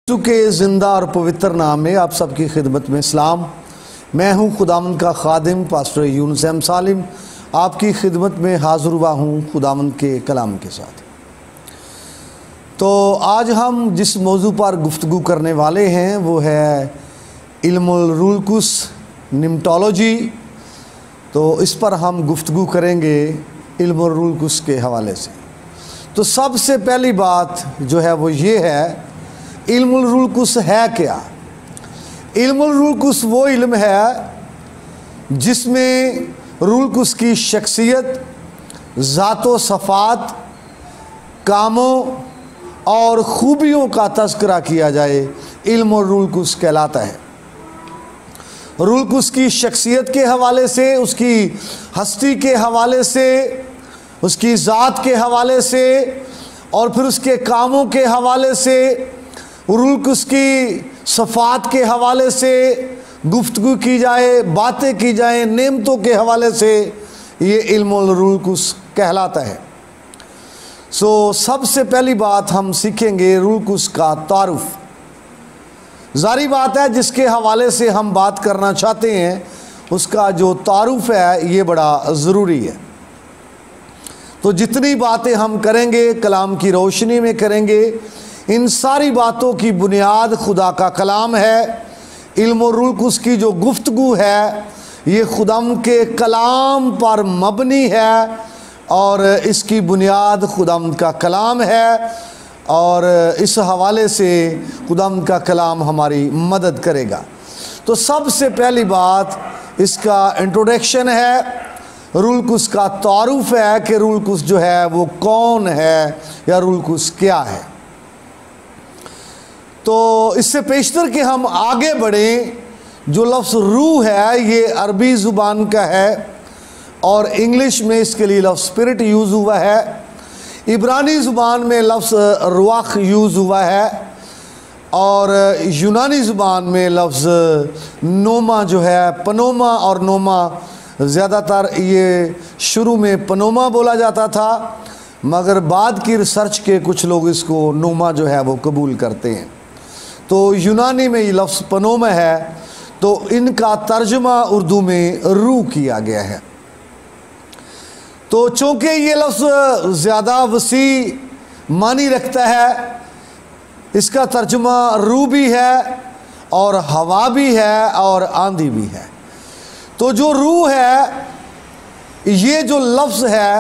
یسوع کے زندہ اور پوتر نام میں آپ سب کی خدمت میں سلام۔ میں ہوں خداوند کا خادم پاسٹر یونس احمد سالم، آپ کی خدمت میں حاضر ہوا ہوں خداوند کے کلام کے ساتھ۔ تو آج ہم جس موضوع پر گفتگو کرنے والے ہیں وہ ہے علم الروح القدس نمٹولوجی۔ تو اس پر ہم گفتگو کریں گے علم الروح القدس کے حوالے سے۔ تو سب سے پہلی بات جو ہے وہ یہ ہے، علم الروح القدس ہے کیا؟ علم الروح القدس وہ علم ہے جس میں روح القدس کی شخصیت، ذات و صفات، کاموں اور خوبیوں کا تذکرہ کیا جائے، علم الروح القدس کہلاتا ہے۔ روح القدس کی شخصیت کے حوالے سے، اس کی ہستی کے حوالے سے، اس کی ذات کے حوالے سے اور پھر اس کے کاموں کے حوالے سے، روح القدس کی صفات کے حوالے سے گفتگو کی جائے، باتیں کی جائیں، نعمتوں کے حوالے سے، یہ علم الروح القدس کہلاتا ہے۔ سب سے پہلی بات ہم سیکھیں گے روح القدس کا تعارف۔ ظاہری بات ہے جس کے حوالے سے ہم بات کرنا چاہتے ہیں اس کا جو تعارف ہے یہ بڑا ضروری ہے۔ تو جتنی باتیں ہم کریں گے کلام کی روشنی میں کریں گے، ان ساری باتوں کی بنیاد خدا کا کلام ہے۔ علم و روح القدس کی جو گفتگو ہے یہ خداوند کے کلام پر مبنی ہے اور اس کی بنیاد خداوند کا کلام ہے، اور اس حوالے سے خداوند کا کلام ہماری مدد کرے گا۔ تو سب سے پہلی بات اس کا انٹروڈکشن ہے، روح القدس کا تعارف ہے کہ روح القدس جو ہے وہ کون ہے یا روح القدس کیا ہے۔ تو اس سے پیشتر کہ ہم آگے بڑھیں، جو لفظ روح ہے یہ عربی زبان کا ہے اور انگلش میں اس کے لیے لفظ اسپرٹ یوز ہوا ہے، عبرانی زبان میں لفظ رواح یوز ہوا ہے، اور یونانی زبان میں لفظ نوما جو ہے، پنوما اور نوما، زیادہ تر یہ شروع میں پنوما بولا جاتا تھا مگر بعد کی ریسرچ کے کچھ لوگ اس کو نوما جو ہے وہ قبول کرتے ہیں۔ تو یونانی میں یہ لفظ پنوما ہے، تو ان کا ترجمہ اردو میں روح کیا گیا ہے۔ تو چونکہ یہ لفظ زیادہ وسیع معنی رکھتا ہے، اس کا ترجمہ روح بھی ہے اور ہوا بھی ہے اور آندھی بھی ہے۔ تو جو روح ہے یہ جو لفظ ہے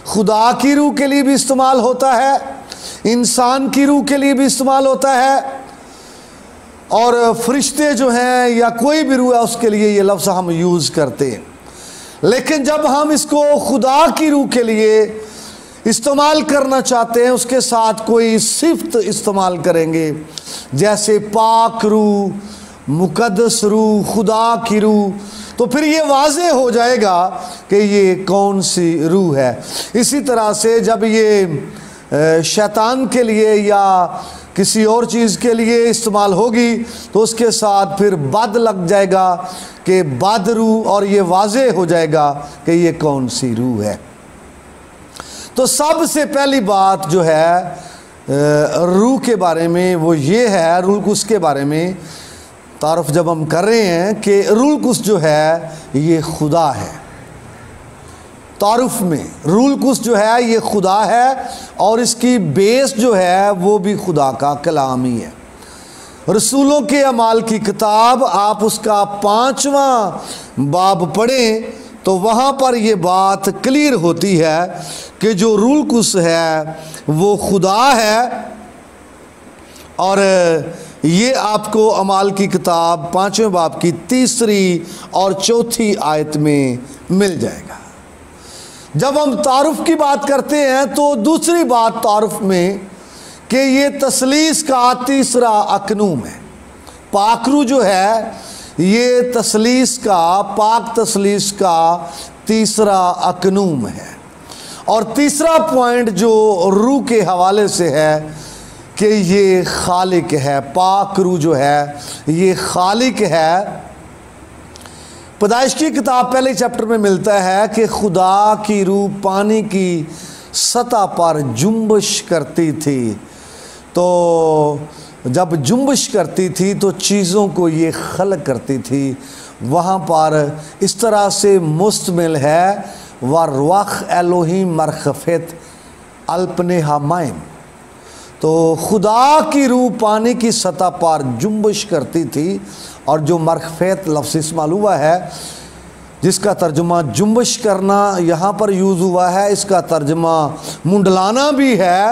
خدا کی روح کے لیے بھی استعمال ہوتا ہے، انسان کی روح کے لیے بھی استعمال ہوتا ہے، اور فرشتے جو ہیں یا کوئی بھی روح ہے اس کے لیے یہ لفظ ہم یوز کرتے ہیں۔ لیکن جب ہم اس کو خدا کی روح کے لیے استعمال کرنا چاہتے ہیں، اس کے ساتھ کوئی صفت استعمال کریں گے جیسے پاک روح، مقدس روح، خدا کی روح، تو پھر یہ واضح ہو جائے گا کہ یہ کون سی روح ہے۔ اسی طرح سے جب یہ شیطان کے لیے یا کسی اور چیز کے لیے استعمال ہوگی تو اس کے ساتھ پھر بد لگ جائے گا کہ بد روح، اور یہ واضح ہو جائے گا کہ یہ کون سی روح ہے۔ تو سب سے پہلی بات جو ہے روح کے بارے میں وہ یہ ہے، روح القدس کے بارے میں تعارف جب ہم کر رہے ہیں کہ روح القدس جو ہے یہ خدا ہے۔ تعارف میں روح القدس جو ہے یہ خدا ہے اور اس کی بیس جو ہے وہ بھی خدا کا کلام ہی ہے۔ رسولوں کے اعمال کی کتاب آپ اس کا 5واں باب پڑھیں تو وہاں پر یہ بات کلیئر ہوتی ہے کہ جو روح القدس ہے وہ خدا ہے، اور یہ آپ کو اعمال کی کتاب 5ویں باب کی 3 اور 4 آیت میں مل جائے گا۔ جب ہم تعارف کی بات کرتے ہیں تو دوسری بات تعارف میں کہ یہ تثلیث کا 3 اقنوم ہے۔ پاک روح جو ہے یہ تثلیث کا، پاک تثلیث کا 3 اقنوم ہے۔ اور تیسرا پوائنٹ جو روح کے حوالے سے ہے کہ یہ خالق ہے، پاک روح جو ہے یہ خالق ہے۔ پیدائش کی کتاب پہلے چیپٹر میں ملتا ہے کہ خدا کی روح پانی کی سطح پر جنبش کرتی تھی، تو جب جنبش کرتی تھی تو چیزوں کو یہ خلق کرتی تھی، وہاں پر اس طرح سے مستمل ہے وَرْوَخْ الوہیم مرخفت الپنہا مائم، تو خدا کی روح پانی کی سطح پر جنبش کرتی تھی، اور جو مرخفت لفظ استعمال ہوا ہے جس کا ترجمہ جنبش کرنا یہاں پر یوز ہوا ہے، اس کا ترجمہ منڈلانا بھی ہے،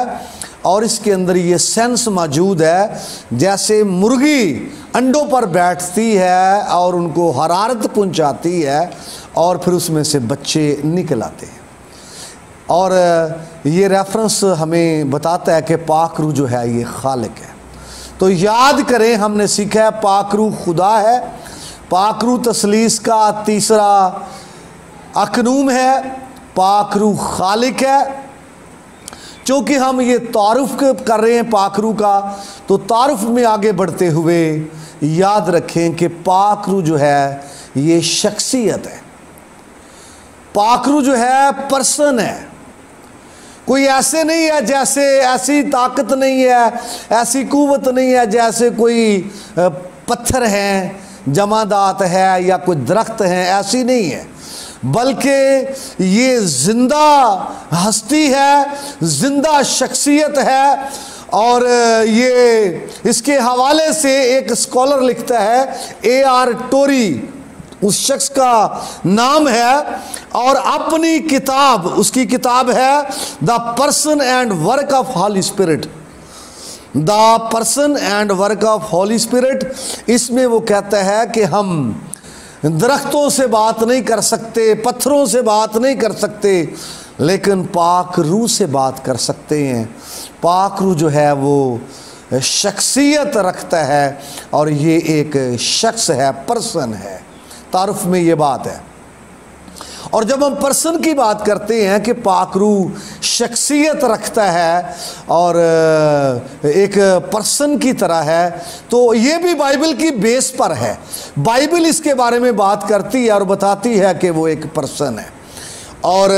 اور اس کے اندر یہ سینس موجود ہے جیسے مرغی انڈوں پر بیٹھتی ہے اور ان کو حرارت پہنچاتی ہے اور پھر اس میں سے بچے نکل آتے ہیں۔ اور یہ ریفرنس ہمیں بتاتا ہے کہ پاک روح جو ہے یہ خالق ہے۔ تو یاد کریں، ہم نے سیکھا ہے پاک روح خدا ہے، پاک روح تثلیث کا تیسرا اکنوم ہے، پاک روح خالق ہے۔ چونکہ ہم یہ تعارف کر رہے ہیں پاک روح کا، تو تعارف میں آگے بڑھتے ہوئے یاد رکھیں کہ پاک روح جو ہے یہ شخصیت ہے، پاک روح جو ہے پرسن ہے، کوئی ایسے نہیں ہے جیسے، ایسی طاقت نہیں ہے، ایسی قوت نہیں ہے جیسے کوئی پتھر ہیں، جمادات ہے یا کوئی درخت ہیں، ایسی نہیں ہے، بلکہ یہ زندہ ہستی ہے، زندہ شخصیت ہے۔ اور یہ اس کے حوالے سے ایک اسکالر لکھتا ہے، اے آر ٹوری اس شخص کا نام ہے، اور اپنی کتاب، اس کی کتاب ہے the person and work of Holy Spirit, the person and work of Holy Spirit. اس میں وہ کہتا ہے کہ ہم درختوں سے بات نہیں کر سکتے، پتھروں سے بات نہیں کر سکتے، لیکن پاک روح سے بات کر سکتے ہیں۔ پاک روح جو ہے وہ شخصیت رکھتا ہے، اور یہ ایک شخص ہے، پرسن ہے۔ تعارف میں یہ بات ہے۔ اور جب ہم پرسن کی بات کرتے ہیں کہ پاک روح شخصیت رکھتا ہے اور ایک پرسن کی طرح ہے، تو یہ بھی بائبل کی بیس پر ہے۔ بائبل اس کے بارے میں بات کرتی ہے اور بتاتی ہے کہ وہ ایک پرسن ہے۔ اور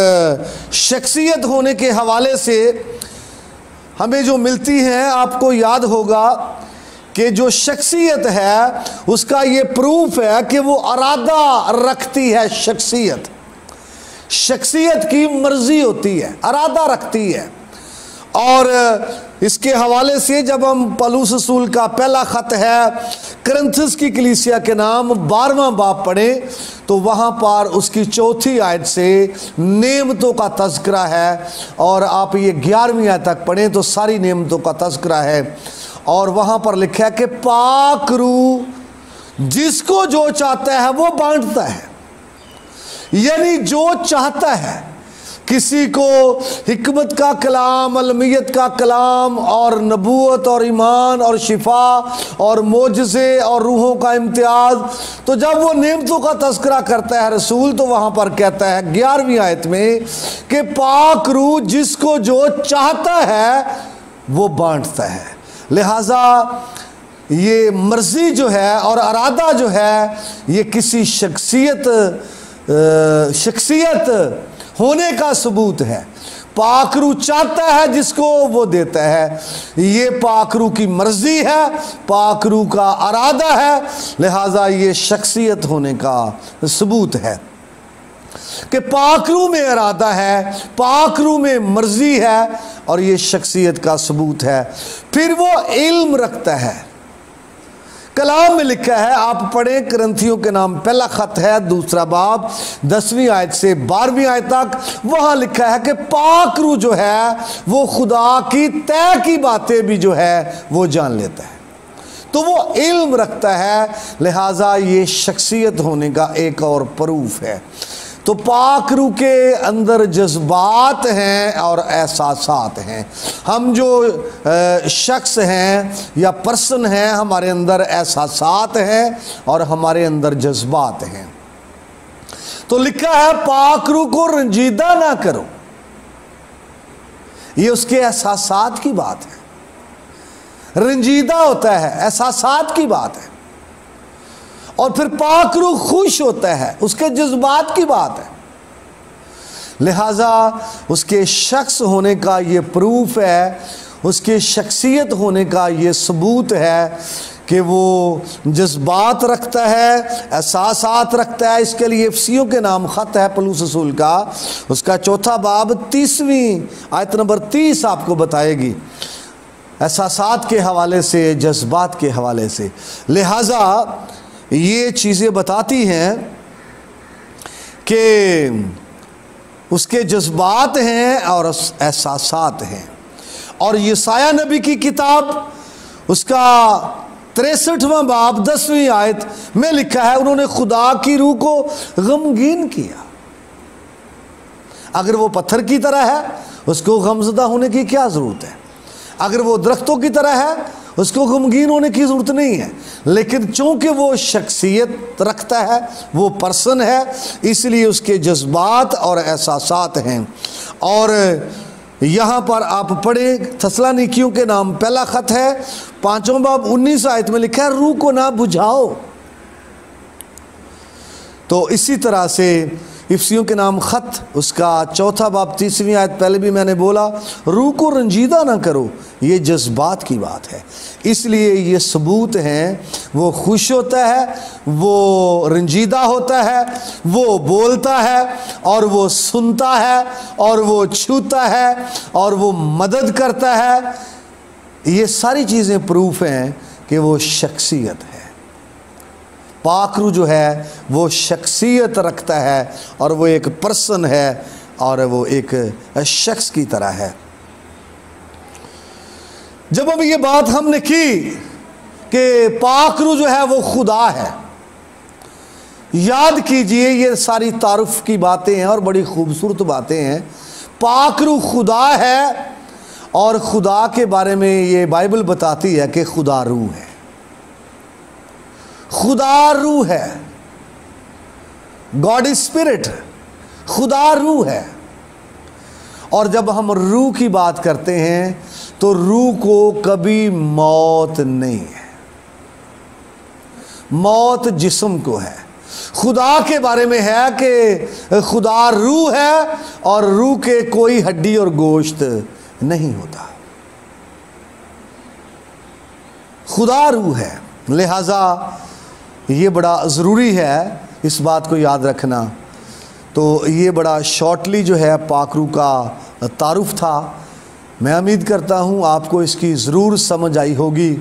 شخصیت ہونے کے حوالے سے ہمیں جو ملتی ہیں، آپ کو یاد ہوگا کہ جو شخصیت ہے اس کا یہ پروف ہے کہ وہ ارادہ رکھتی ہے۔ شخصیت کی مرضی ہوتی ہے، ارادہ رکھتی ہے۔ اور اس کے حوالے سے جب ہم پولس رسول کا پہلا خط ہے کرنتھس کی کلیسیا کے نام 12واں باب پڑھیں، تو وہاں پر اس کی 4 آیت سے نعمتوں کا تذکرہ ہے، اور آپ یہ 11ویں آیت تک پڑھیں تو ساری نعمتوں کا تذکرہ ہے۔ اور وہاں پر لکھا ہے کہ پاک روح جس کو جو چاہتا ہے وہ بانٹتا ہے، یعنی جو چاہتا ہے، کسی کو حکمت کا کلام، علمیت کا کلام، اور نبوت اور ایمان اور شفا اور معجزے اور روحوں کا امتیاز، تو جب وہ نعمتوں کا تذکرہ کرتا ہے رسول، تو وہاں پر کہتا ہے 11ویں آیت میں کہ پاک روح جس کو جو چاہتا ہے وہ بانٹتا ہے۔ لہٰذا یہ مرضی جو ہے اور ارادہ جو ہے یہ کسی شخصیت ہونے کا ثبوت ہے۔ پاک روح چاہتا ہے جس کو وہ دیتا ہے، یہ پاک روح کی مرضی ہے، پاک روح کا ارادہ ہے، لہٰذا یہ شخصیت ہونے کا ثبوت ہے کہ پاک روح میں ارادہ ہے، پاک روح میں مرضی ہے، اور یہ شخصیت کا ثبوت ہے۔ پھر وہ علم رکھتا ہے۔ کلام میں لکھا ہے، آپ پڑھیں، کرنتھیوں کے نام پہلا خط ہے 2 باب 10ویں آیت سے 12ویں آیت تک، وہاں لکھا ہے کہ پاک روح جو ہے وہ خدا کی طے کی باتیں بھی جو ہے وہ جان لیتا ہے، تو وہ علم رکھتا ہے، لہٰذا یہ شخصیت ہونے کا ایک اور پروف ہے۔ تو پاک روح کے اندر جذبات ہیں اور احساسات ہیں۔ ہم جو شخص ہیں یا پرسن ہیں، ہمارے اندر احساسات ہیں اور ہمارے اندر جذبات ہیں۔ تو لکھا ہے پاک روح کو رنجیدہ نہ کرو، یہ اس کے احساسات کی بات ہے۔ رنجیدہ ہوتا ہے، احساسات کی بات ہے۔ اور پھر پاک روح خوش ہوتا ہے، اس کے جذبات کی بات ہے۔ لہٰذا اس کے شخص ہونے کا یہ پروف ہے، اس کے شخصیت ہونے کا یہ ثبوت ہے کہ وہ جذبات رکھتا ہے، احساسات رکھتا ہے۔ اس کے لیے افسیوں کے نام خط ہے پولس رسول کا، اس کا 4 باب 30ویں آیت نمبر 30 آپ کو بتائے گی، احساسات کے حوالے سے، جذبات کے حوالے سے۔ لہٰذا یہ چیزیں بتاتی ہیں کہ اس کے جذبات ہیں اور احساسات ہیں۔ اور یسایہ نبی کی کتاب اس کا 63واں باب 10ویں آیت میں لکھا ہے، انہوں نے خدا کی روح کو غمگین کیا۔ اگر وہ پتھر کی طرح ہے اس کو غمزدہ ہونے کی کیا ضرورت ہے؟ اگر وہ درختوں کی طرح ہے اس کو غمگین ہونے کی ضرورت نہیں ہے، لیکن چونکہ وہ شخصیت رکھتا ہے، وہ پرسن ہے، اس لیے اس کے جذبات اور احساسات ہیں۔ اور یہاں پر آپ پڑھیں، تھسلانیکیوں کے نام پہلا خط ہے 5واں باب 19 آیت میں لکھا ہے، روح کو نہ بجھاؤ۔ تو اسی طرح سے افسیوں کے نام خط اس کا 4 باب 30ویں آیت، پہلے بھی میں نے بولا، روح کو رنجیدہ نہ کرو، یہ جذبات کی بات ہے۔ اس لیے یہ ثبوت ہیں، وہ خوش ہوتا ہے، وہ رنجیدہ ہوتا ہے، وہ بولتا ہے اور وہ سنتا ہے اور وہ چھوتا ہے اور وہ مدد کرتا ہے۔ یہ ساری چیزیں پروف ہیں کہ وہ شخصیت ہے۔ پاک روح جو ہے وہ شخصیت رکھتا ہے اور وہ ایک پرسن ہے اور وہ ایک شخص کی طرح ہے۔ جب اب یہ بات ہم نے کی کہ پاک روح جو ہے وہ خدا ہے، یاد کیجئے یہ ساری تعارف کی باتیں ہیں اور بڑی خوبصورت باتیں ہیں۔ پاک روح خدا ہے اور خدا کے بارے میں یہ بائبل بتاتی ہے کہ خدا روح ہے، خدا روح ہے، گاڈ اسپرٹ، خدا روح ہے۔ اور جب ہم روح کی بات کرتے ہیں تو روح کو کبھی موت نہیں ہے، موت جسم کو ہے۔ خدا کے بارے میں ہے کہ خدا روح ہے اور روح کے کوئی ہڈی اور گوشت نہیں ہوتا، خدا روح ہے۔ لہذا یہ بڑا ضروری ہے اس بات کو یاد رکھنا۔ تو یہ بڑا شارٹلی جو ہے پاک روح کا تعارف تھا۔ میں امید کرتا ہوں آپ کو اس کی ضرور سمجھ آئی ہوگی۔